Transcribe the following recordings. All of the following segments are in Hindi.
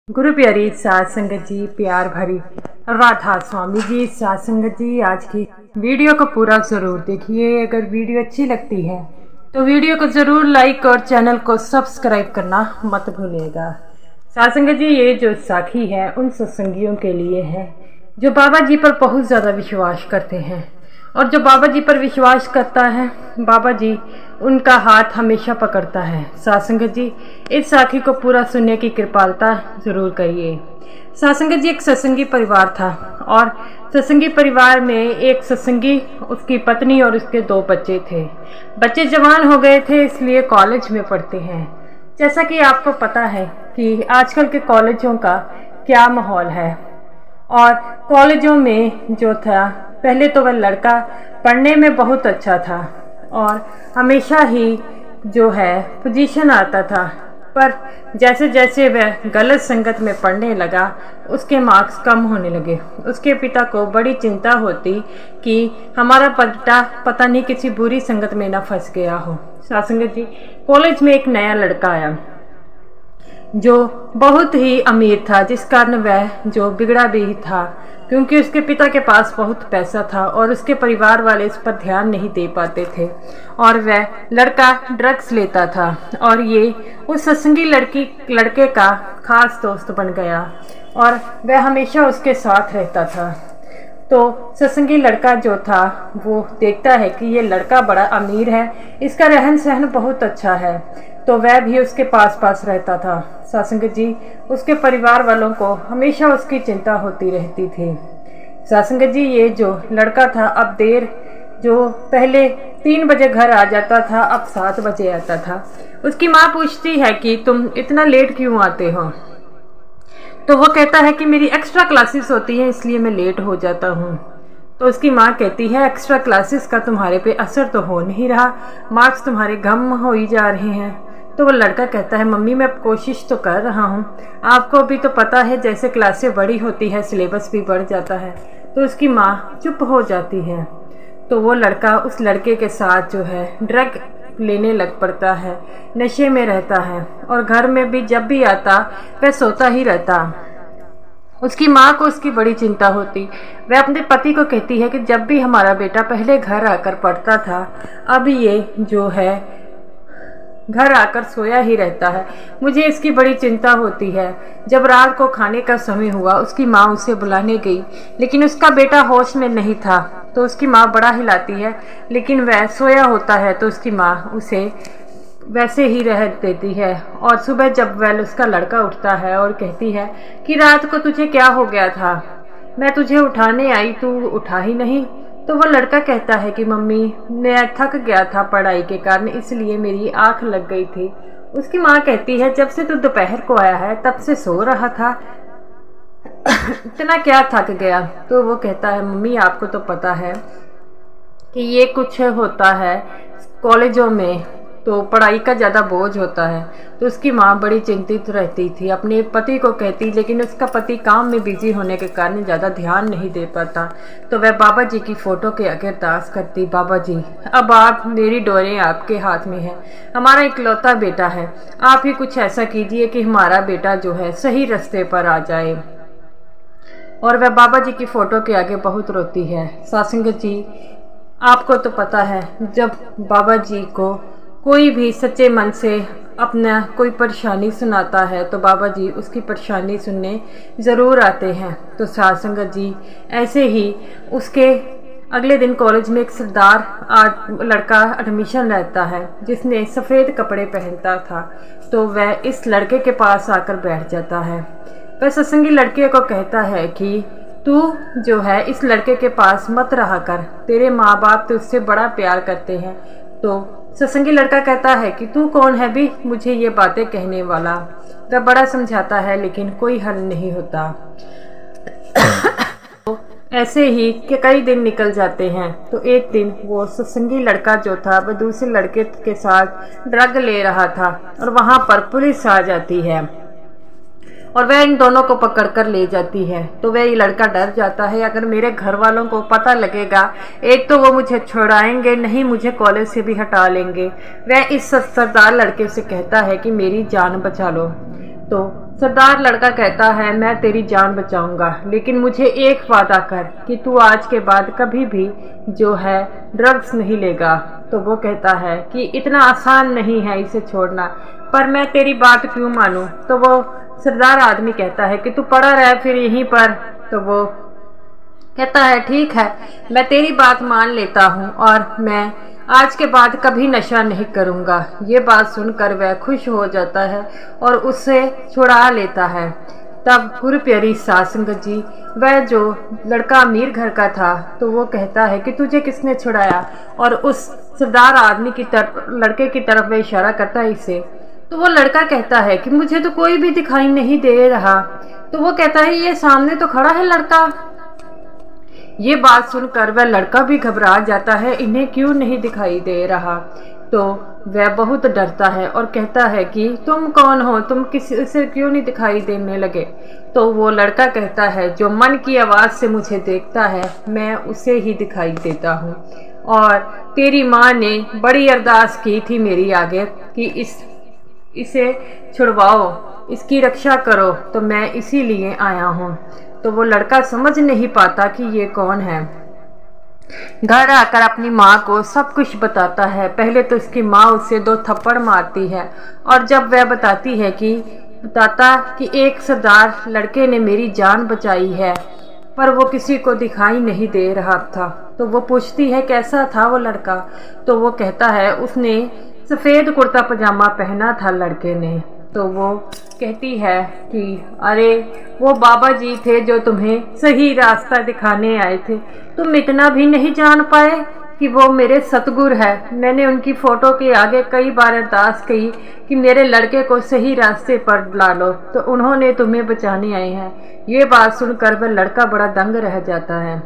गुरु प्यारी साध संगत जी, प्यार भरी राधा स्वामी जी। साध संगत जी, आज की वीडियो को पूरा जरूर देखिए। अगर वीडियो अच्छी लगती है तो वीडियो को जरूर लाइक और चैनल को सब्सक्राइब करना मत भूलिएगा। साध संगत जी, ये जो साखी है उन सत्संगियों के लिए है जो बाबा जी पर बहुत ज़्यादा विश्वास करते हैं, और जो बाबा जी पर विश्वास करता है बाबा जी उनका हाथ हमेशा पकड़ता है। साध संगत जी, इस साखी को पूरा सुनने की कृपालता जरूर करिए। साध संगत जी, एक सत्संगी परिवार था और सत्संगी परिवार में एक सत्संगी, उसकी पत्नी और उसके 2 बच्चे थे। बच्चे जवान हो गए थे, इसलिए कॉलेज में पढ़ते हैं। जैसा कि आपको पता है कि आजकल के कॉलेजों का क्या माहौल है, और कॉलेजों में जो था, पहले तो वह लड़का पढ़ने में बहुत अच्छा था और हमेशा ही जो है पोजीशन आता था, पर जैसे जैसे वह गलत संगत में पढ़ने लगा उसके मार्क्स कम होने लगे। उसके पिता को बड़ी चिंता होती कि हमारा बेटा पता नहीं किसी बुरी संगत में ना फंस गया हो। साध संगत जी, कॉलेज में एक नया लड़का आया जो बहुत ही अमीर था, जिस कारण वह जो बिगड़ा भी था, क्योंकि उसके पिता के पास बहुत पैसा था और उसके परिवार वाले इस पर ध्यान नहीं दे पाते थे, और वह लड़का ड्रग्स लेता था और ये उस सत्संगी लड़के का खास दोस्त बन गया और वह हमेशा उसके साथ रहता था। तो सत्संगी लड़का जो था वो देखता है कि ये लड़का बड़ा अमीर है, इसका रहन सहन बहुत अच्छा है, तो वह भी उसके पास रहता था। साध संगत जी, उसके परिवार वालों को हमेशा उसकी चिंता होती रहती थी। साध संगत जी, ये जो लड़का था अब देर, जो पहले 3 बजे घर आ जाता था, अब 7 बजे आता था। उसकी माँ पूछती है कि तुम इतना लेट क्यों आते हो? तो वो कहता है कि मेरी एक्स्ट्रा क्लासेस होती हैं, इसलिए मैं लेट हो जाता हूँ। तो उसकी माँ कहती है, एक्स्ट्रा क्लासेस का तुम्हारे पे असर तो हो नहीं रहा, मार्क्स तुम्हारे कम हो ही जा रहे हैं। तो वो लड़का कहता है, मम्मी मैं कोशिश तो कर रहा हूँ, आपको भी तो पता है जैसे क्लासें बड़ी होती है सिलेबस भी बढ़ जाता है। तो उसकी माँ चुप हो जाती है। तो वो लड़का उस लड़के के साथ जो है ड्रग लेने लग पड़ता है, नशे में रहता है, और घर में भी जब भी आता वह सोता ही रहता। उसकी माँ को उसकी बड़ी चिंता होती। वह अपने पति को कहती है कि जब भी हमारा बेटा पहले घर आकर पढ़ता था, अब ये जो है घर आकर सोया ही रहता है, मुझे इसकी बड़ी चिंता होती है। जब रात को खाने का समय हुआ, उसकी माँ उसे बुलाने गई, लेकिन उसका बेटा होश में नहीं था। तो उसकी माँ बड़ा हिलाती है, लेकिन वह सोया होता है, तो उसकी माँ उसे वैसे ही रह देती है। और सुबह जब वह उसका लड़का उठता है और कहती है कि रात को तुझे क्या हो गया था, मैं तुझे उठाने आई, तू उठा ही नहीं। तो वो लड़का कहता है कि मम्मी मैं थक गया था पढ़ाई के कारण, इसलिए मेरी आंख लग गई थी। उसकी माँ कहती है, जब से तू दोपहर को आया है तब से सो रहा था, इतना क्या थक गया? तो वो कहता है, मम्मी आपको तो पता है कि ये कुछ होता है कॉलेजों में, तो पढ़ाई का ज़्यादा बोझ होता है। तो उसकी माँ बड़ी चिंतित रहती थी, अपने पति को कहती, लेकिन उसका पति काम में बिजी होने के कारण ज़्यादा ध्यान नहीं दे पाता। तो वह बाबा जी की फ़ोटो के आगे अरदास करती, बाबा जी अब आप, मेरी डोरें आपके हाथ में है, हमारा इकलौता बेटा है, आप ही कुछ ऐसा कीजिए कि हमारा बेटा जो है सही रास्ते पर आ जाए। और वह बाबा जी की फ़ोटो के आगे बहुत रोती है। साध संगत जी, आपको तो पता है जब बाबा जी को कोई भी सच्चे मन से अपना कोई परेशानी सुनाता है तो बाबा जी उसकी परेशानी सुनने ज़रूर आते हैं। तो साध संगत जी, ऐसे ही उसके अगले दिन कॉलेज में एक सरदार लड़का एडमिशन रहता है, जिसने सफ़ेद कपड़े पहनता था। तो वह इस लड़के के पास आकर बैठ जाता है। वह सत्संगी लड़के को कहता है कि तू जो है इस लड़के के पास मत रहा कर, तेरे माँ बाप तो उससे बड़ा प्यार करते हैं। तो सत्संगी लड़का कहता है कि तू कौन है भी मुझे ये बातें कहने वाला? वह बड़ा समझाता है, लेकिन कोई हल नहीं होता। तो ऐसे ही कि कई दिन निकल जाते हैं। तो एक दिन वो सत्संगी लड़का जो था वह दूसरे लड़के के साथ ड्रग ले रहा था, और वहाँ पर पुलिस आ जाती है और वह इन दोनों को पकड़ कर ले जाती है। तो वह ये लड़का डर जाता है, अगर मेरे घर वालों को पता लगेगा, एक तो वो मुझे छुड़ाएंगे, नहीं मुझे कॉलेज से भी हटा लेंगे। वह इस सरदार लड़के से कहता है कि मेरी जान बचा लो। तो सरदार लड़का कहता है, मैं तेरी जान बचाऊंगा, लेकिन मुझे एक वादा कर कि तू आज के बाद कभी भी जो है ड्रग्स नहीं लेगा। तो वो कहता है कि इतना आसान नहीं है इसे छोड़ना, पर मैं तेरी बात क्यों मानूं। तो वो सरदार आदमी कहता है कि तू पड़ा रह फिर यहीं पर। तो वो कहता है, ठीक है, मैं तेरी बात मान लेता हूँ और मैं आज के बाद कभी नशा नहीं करूँगा। ये बात सुनकर वह खुश हो जाता है और उसे छुड़ा लेता है। तब गुरु प्यारी साध संगत जी, वह जो लड़का अमीर घर का था, तो वो कहता है कि तुझे किसने छुड़ाया, और उस सरदार आदमी की तरफ, लड़के की तरफ वह इशारा करता है इसे। तो वो लड़का कहता है कि मुझे तो कोई भी दिखाई नहीं दे रहा। तो वो कहता है, ये सामने तो खड़ा है लड़का। ये बात सुनकर वह लड़का भी घबरा जाता है, इन्हें क्यों नहीं दिखाई दे रहा। तो वह बहुत डरता है और कहता है कि तुम कौन हो, तुम किसी से क्यों नहीं दिखाई देने लगे। तो वो लड़का कहता है, जो मन की आवाज़ से मुझे देखता है मैं उसे ही दिखाई देता हूँ, और तेरी माँ ने बड़ी अरदास की थी मेरी आगे कि इसे छुड़वाओ, इसकी रक्षा करो, तो मैं इसीलिए आया हूँ। तो वो लड़का समझ नहीं पाता कि ये कौन है। घर आकर अपनी माँ को सब कुछ बताता है। पहले तो इसकी माँ उसे 2 थप्पड़ मारती है, और जब वह बताता कि एक सरदार लड़के ने मेरी जान बचाई है, पर वो किसी को दिखाई नहीं दे रहा था। तो वो पूछती है, कैसा था वो लड़का। तो वो कहता है, उसने सफ़ेद कुर्ता पजामा पहना था लड़के ने। तो वो कहती है कि अरे वो बाबा जी थे जो तुम्हें सही रास्ता दिखाने आए थे, तुम इतना भी नहीं जान पाए कि वो मेरे सतगुरु है। मैंने उनकी फ़ोटो के आगे कई बार अरदास की कि मेरे लड़के को सही रास्ते पर ला लो, तो उन्होंने तुम्हें बचाने आए हैं। ये बात सुनकर वह लड़का बड़ा दंग रह जाता है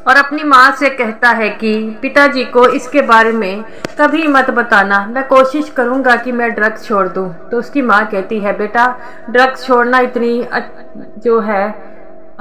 और अपनी माँ से कहता है कि पिताजी को इसके बारे में कभी मत बताना, मैं कोशिश करूँगा कि मैं ड्रग्स छोड़ दूँ। तो उसकी माँ कहती है, बेटा ड्रग्स छोड़ना इतनी जो है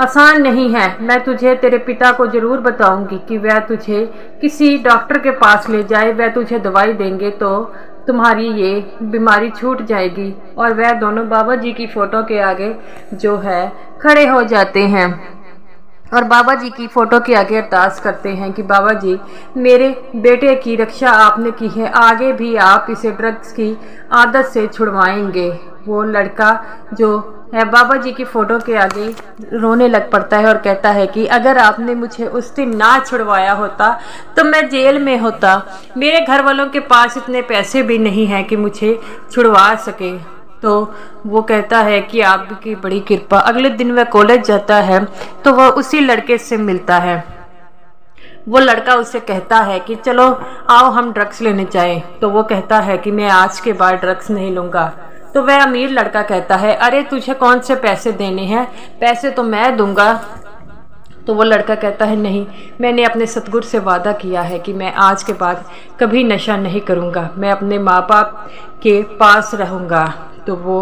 आसान नहीं है। मैं तुझे तेरे पिता को ज़रूर बताऊंगी कि वह तुझे किसी डॉक्टर के पास ले जाए, वह तुझे दवाई देंगे तो तुम्हारी ये बीमारी छूट जाएगी। और वह दोनों बाबा जी की फ़ोटो के आगे जो है खड़े हो जाते हैं और बाबा जी की फ़ोटो के आगे अरदास करते हैं कि बाबा जी, मेरे बेटे की रक्षा आपने की है, आगे भी आप इसे ड्रग्स की आदत से छुड़वाएंगे। वो लड़का जो है बाबा जी की फ़ोटो के आगे रोने लग पड़ता है और कहता है कि अगर आपने मुझे उस दिन ना छुड़वाया होता तो मैं जेल में होता। मेरे घर वालों के पास इतने पैसे भी नहीं हैं कि मुझे छुड़वा सके। तो वो कहता है कि आपकी बड़ी कृपा। अगले दिन वह कॉलेज जाता है तो वह उसी लड़के से मिलता है। वो लड़का उससे कहता है कि चलो आओ हम ड्रग्स लेने जाएं। तो वो कहता है कि मैं आज के बाद ड्रग्स नहीं लूँगा। तो वह अमीर लड़का कहता है, अरे तुझे कौन से पैसे देने हैं, पैसे तो मैं दूंगा। तो वो लड़का कहता है, नहीं, मैंने अपने सतगुरु से वादा किया है कि मैं आज के बाद कभी नशा नहीं करूँगा, मैं अपने माँ बाप के पास रहूँगा। तो वो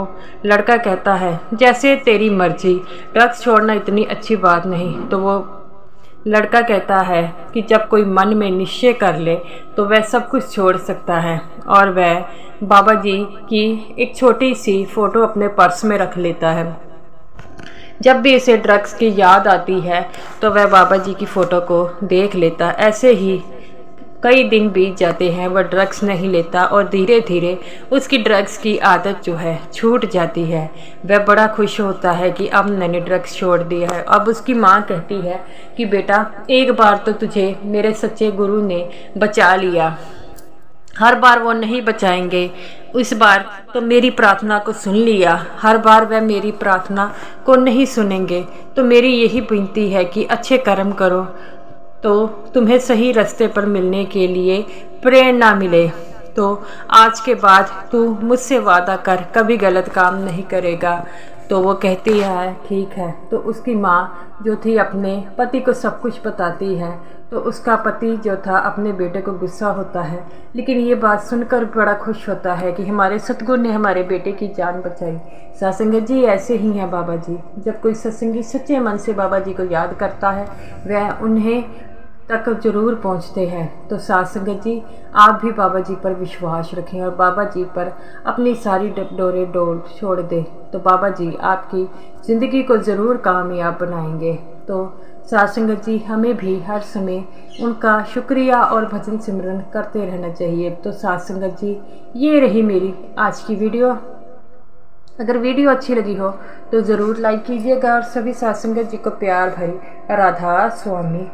लड़का कहता है, जैसे तेरी मर्जी, ड्रग्स छोड़ना इतनी अच्छी बात नहीं। तो वो लड़का कहता है कि जब कोई मन में निश्चय कर ले तो वह सब कुछ छोड़ सकता है। और वह बाबा जी की एक छोटी सी फ़ोटो अपने पर्स में रख लेता है। जब भी इसे ड्रग्स की याद आती है तो वह बाबा जी की फ़ोटो को देख लेता। ऐसे ही कई दिन बीत जाते हैं, वह ड्रग्स नहीं लेता और धीरे धीरे उसकी ड्रग्स की आदत जो है छूट जाती है। वह बड़ा खुश होता है कि अब मैंने ड्रग्स छोड़ दिया है। अब उसकी माँ कहती है कि बेटा, एक बार तो तुझे मेरे सच्चे गुरु ने बचा लिया, हर बार वो नहीं बचाएंगे, इस बार तो मेरी प्रार्थना को सुन लिया, हर बार वह मेरी प्रार्थना को नहीं सुनेंगे। तो मेरी यही विनती है कि अच्छे कर्म करो तो तुम्हें सही रास्ते पर मिलने के लिए प्रेरणा मिले। तो आज के बाद तू मुझसे वादा कर, कभी गलत काम नहीं करेगा। तो वो कहती है ठीक है। तो उसकी माँ जो थी अपने पति को सब कुछ बताती है। तो उसका पति जो था अपने बेटे को गुस्सा होता है, लेकिन ये बात सुनकर बड़ा खुश होता है कि हमारे सतगुरु ने हमारे बेटे की जान बचाई। सत्संग जी ऐसे ही हैं बाबा जी। जब कोई सत्संगी सच्चे मन से बाबा जी को याद करता है, वह उन्हें तक जरूर पहुंचते हैं। तो साथ संगत जी, आप भी बाबा जी पर विश्वास रखें और बाबा जी पर अपनी सारी डोरे डोल छोड़ दें, तो बाबा जी आपकी ज़िंदगी को ज़रूर कामयाब बनाएंगे। तो साथ संगत जी, हमें भी हर समय उनका शुक्रिया और भजन सिमरन करते रहना चाहिए। तो साथ संगत जी, ये रही मेरी आज की वीडियो। अगर वीडियो अच्छी लगी हो तो ज़रूर लाइक कीजिएगा और सभी साथ संगत जी को प्यार भरी राधा स्वामी